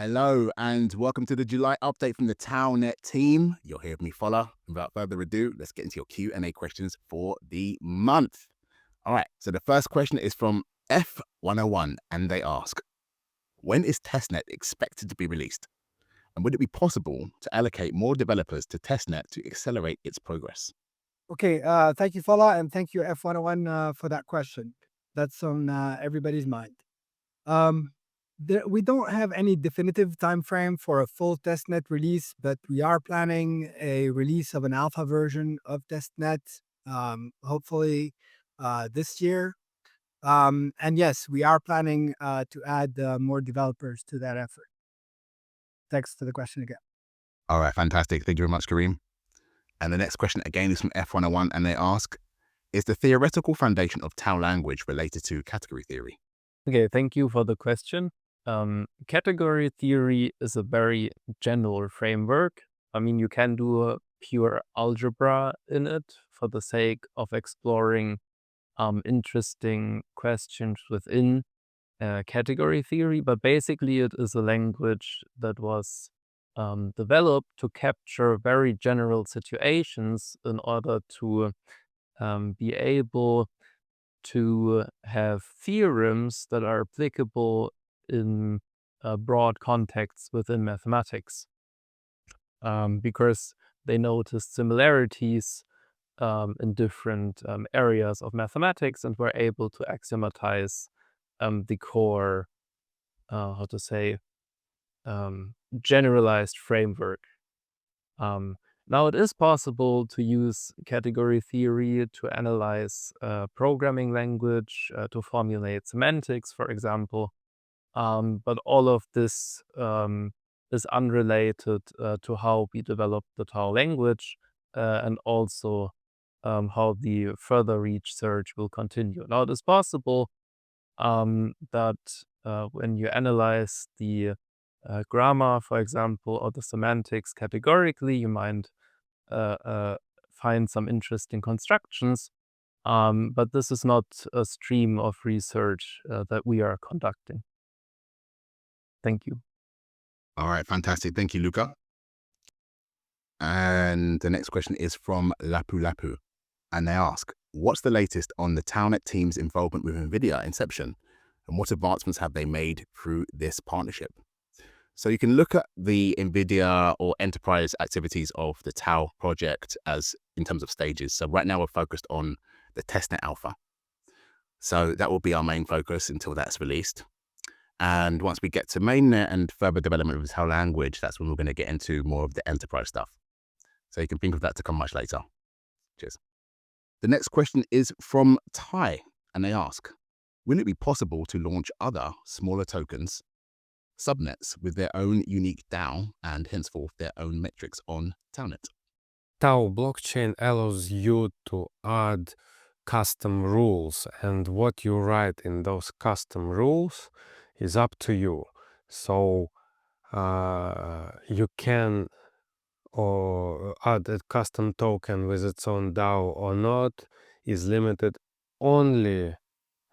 Hello and welcome to the July update from the Testnet team. You'll hear me, Fola. Without further ado, let's get into your Q&A questions for the month. All right, so the first question is from F101 and they ask, when is Testnet expected to be released? And would it be possible to allocate more developers to Testnet to accelerate its progress? Okay, thank you, Fala, and thank you, F101, for that question. That's on everybody's mind. Um, we don't have any definitive time frame for a full testnet release, but we are planning a release of an alpha version of testnet, hopefully this year. And yes, we are planning to add more developers to that effort. Thanks for the question again. All right, fantastic. Thank you very much, Kareem. And the next question again is from F101 and they ask, is the theoretical foundation of Tau language related to category theory? Okay, thank you for the question. Category theory is a very general framework. I mean, you can do a pure algebra in it for the sake of exploring interesting questions within category theory, but basically it is a language that was developed to capture very general situations in order to be able to have theorems that are applicable in broad contexts within mathematics, because they noticed similarities in different areas of mathematics and were able to axiomatize the core, how to say, generalized framework. Now, it is possible to use category theory to analyze programming language, to formulate semantics, for example. But all of this is unrelated to how we develop the Tau language and also how the further research will continue. Now, it is possible that when you analyze the grammar, for example, or the semantics categorically, you might find some interesting constructions, but this is not a stream of research that we are conducting. Thank you. All right, fantastic. Thank you, Luca. And the next question is from Lapu Lapu. And they ask, what's the latest on the Testnet team's involvement with NVIDIA Inception? And what advancements have they made through this partnership? So you can look at the NVIDIA or enterprise activities of the Tau project as in terms of stages. So right now we're focused on the testnet alpha. So that will be our main focus until that's released. And once we get to mainnet and further development of the Tau language, that's when we're going to get into more of the enterprise stuff. So you can think of that to come much later. Cheers. The next question is from Ty, and they ask, will it be possible to launch other smaller tokens, subnets, with their own unique DAO and henceforth their own metrics on Taunet? Tau blockchain allows you to add custom rules, and what you write in those custom rules is up to you. So you can add a custom token with its own DAO or not is limited only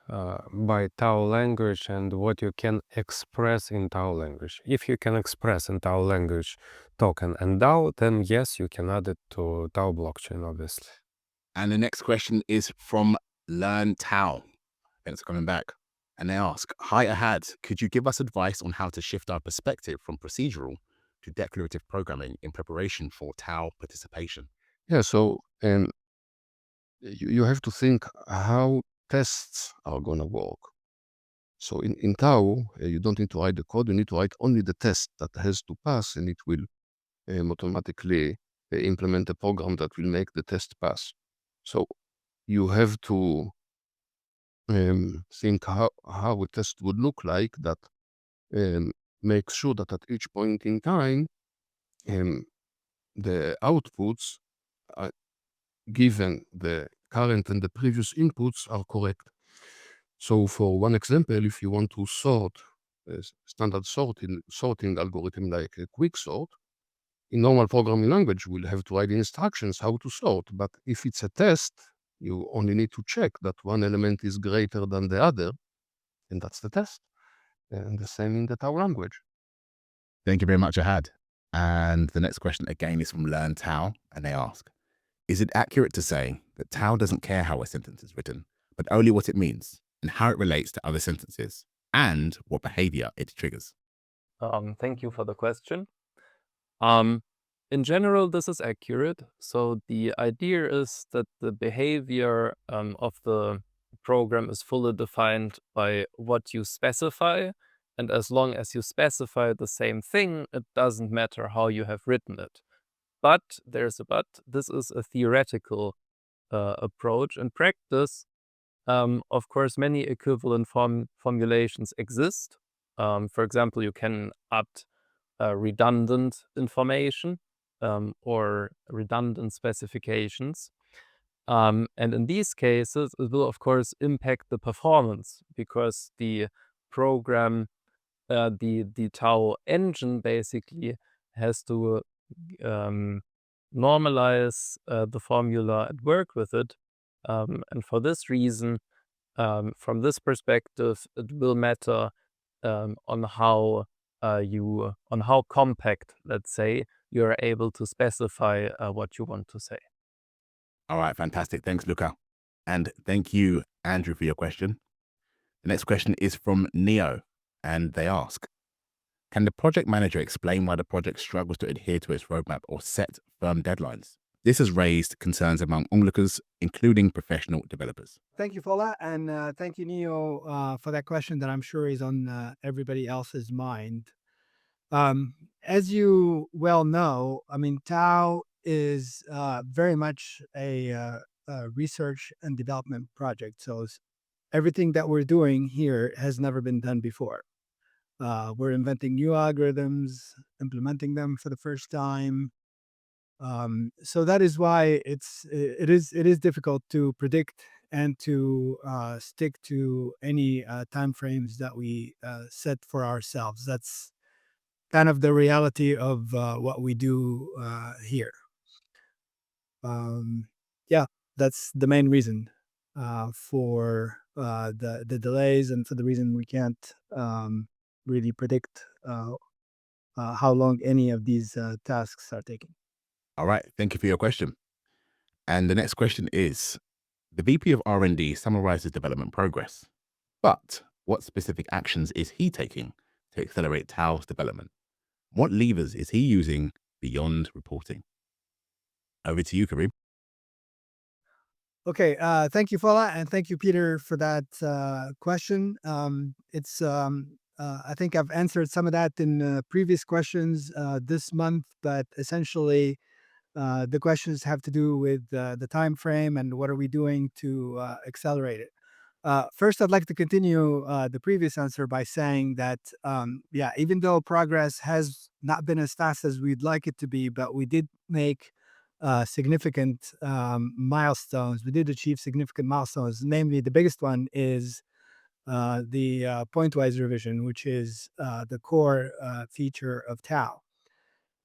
by Tau language and what you can express in Tau language. If you can express in Tau language token and DAO, then yes, you can add it to Tau blockchain, obviously. And the next question is from Learn Tau. Thanks for coming back. And they ask, hi Ahad, could you give us advice on how to shift our perspective from procedural to declarative programming in preparation for Tau participation? Yeah, so you have to think how tests are going to work. So in Tau, you don't need to write the code, you need to write only the test that has to pass, and it will automatically implement a program that will make the test pass. So you have to think how a test would look like that makes sure that at each point in time, the outputs given the current and the previous inputs are correct. So for one example, if you want to sort a standard sorting algorithm like a quicksort, in normal programming language, we'll have to write instructions how to sort. But if it's a test, you only need to check that one element is greater than the other, and that's the test. And the same in the Tau language. Thank you very much, Ahad. And the next question again is from Learn Tao, and they ask, is it accurate to say that Tao doesn't care how a sentence is written, but only what it means and how it relates to other sentences and what behavior it triggers? Thank you for the question. In general, this is accurate. So the idea is that the behavior of the program is fully defined by what you specify. And as long as you specify the same thing, it doesn't matter how you have written it. But there's a but. This is a theoretical approach. In practice, of course, many equivalent formulations exist. For example, you can add redundant information or redundant specifications. And in these cases, it will, of course, impact the performance because the program, the Tau engine basically has to normalize the formula and work with it. And for this reason, from this perspective, it will matter on how compact, let's say, you're able to specify what you want to say. All right, fantastic. Thanks, Luca. And thank you, Andrew, for your question. The next question is from Neo, and they ask, can the project manager explain why the project struggles to adhere to its roadmap or set firm deadlines? This has raised concerns among onlookers, including professional developers. Thank you, Fola, and thank you, Neo, for that question that I'm sure is on everybody else's mind. As you well know, I mean, Tau is very much a research and development project. So everything that we're doing here has never been done before. We're inventing new algorithms, implementing them for the first time. So that is why it is difficult to predict and to stick to any timeframes that we set for ourselves. That's kind of the reality of what we do here. Yeah, that's the main reason for the delays and for the reason we can't really predict how long any of these tasks are taking. All right, thank you for your question. And the next question is, the VP of R&D summarizes development progress, but what specific actions is he taking to accelerate Tau's development? What levers is he using beyond reporting? Over to you, Kareem. Okay, thank you, Fola, and thank you, Peter, for that question. I think I've answered some of that in previous questions this month, but essentially the questions have to do with the time frame and what are we doing to accelerate it. First, I'd like to continue the previous answer by saying that, yeah, even though progress has not been as fast as we'd like it to be, but we did make significant milestones. We did achieve significant milestones. Namely, the biggest one is the pointwise revision, which is the core feature of Tau.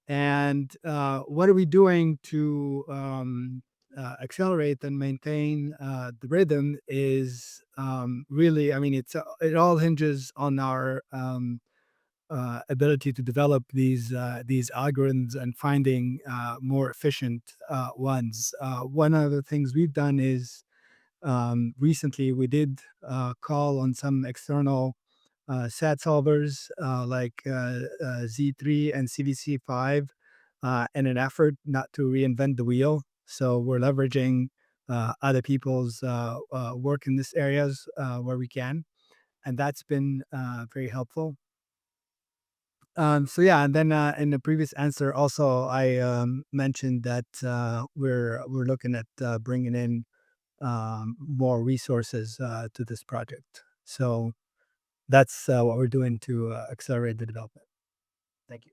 And what are we doing to accelerate and maintain the rhythm is really, I mean, it all hinges on our ability to develop these algorithms and finding more efficient ones. One of the things we've done is recently we did call on some external SAT solvers like Z3 and CVC5 in an effort not to reinvent the wheel. So we're leveraging other people's work in this areas where we can, and that's been very helpful. So yeah, and then in the previous answer also I mentioned that we're looking at bringing in more resources to this project. So that's what we're doing to accelerate the development. Thank you.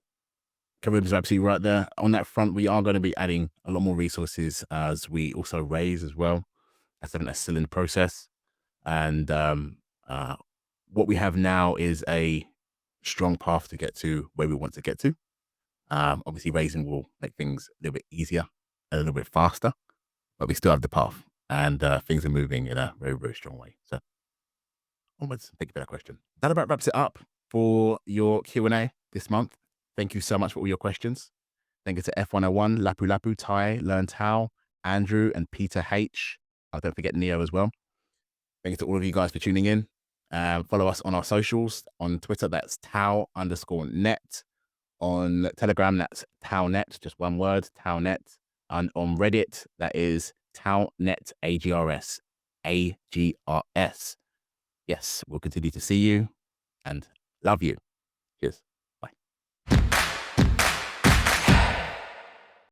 Kareem's absolutely right there. On that front, we are going to be adding a lot more resources as we also raise as well. That's something that's still in the process. And what we have now is a strong path to get to where we want to get to. Obviously, raising will make things a little bit easier, a little bit faster, but we still have the path, and things are moving in a very, very strong way. So, onwards. Thank you for that question. That about wraps it up for your Q&A this month. Thank you so much for all your questions. Thank you to F101, Lapu Lapu, Tai, Learn Tao, Andrew, and Peter H. Don't forget Neo as well. Thank you to all of you guys for tuning in. Follow us on our socials. On Twitter, that's Tao_net. On Telegram, that's TaoNet, just one word, TaoNet. And on Reddit, that is TaoNet Agrs. Agrs. Yes, we'll continue to see you and love you. Cheers.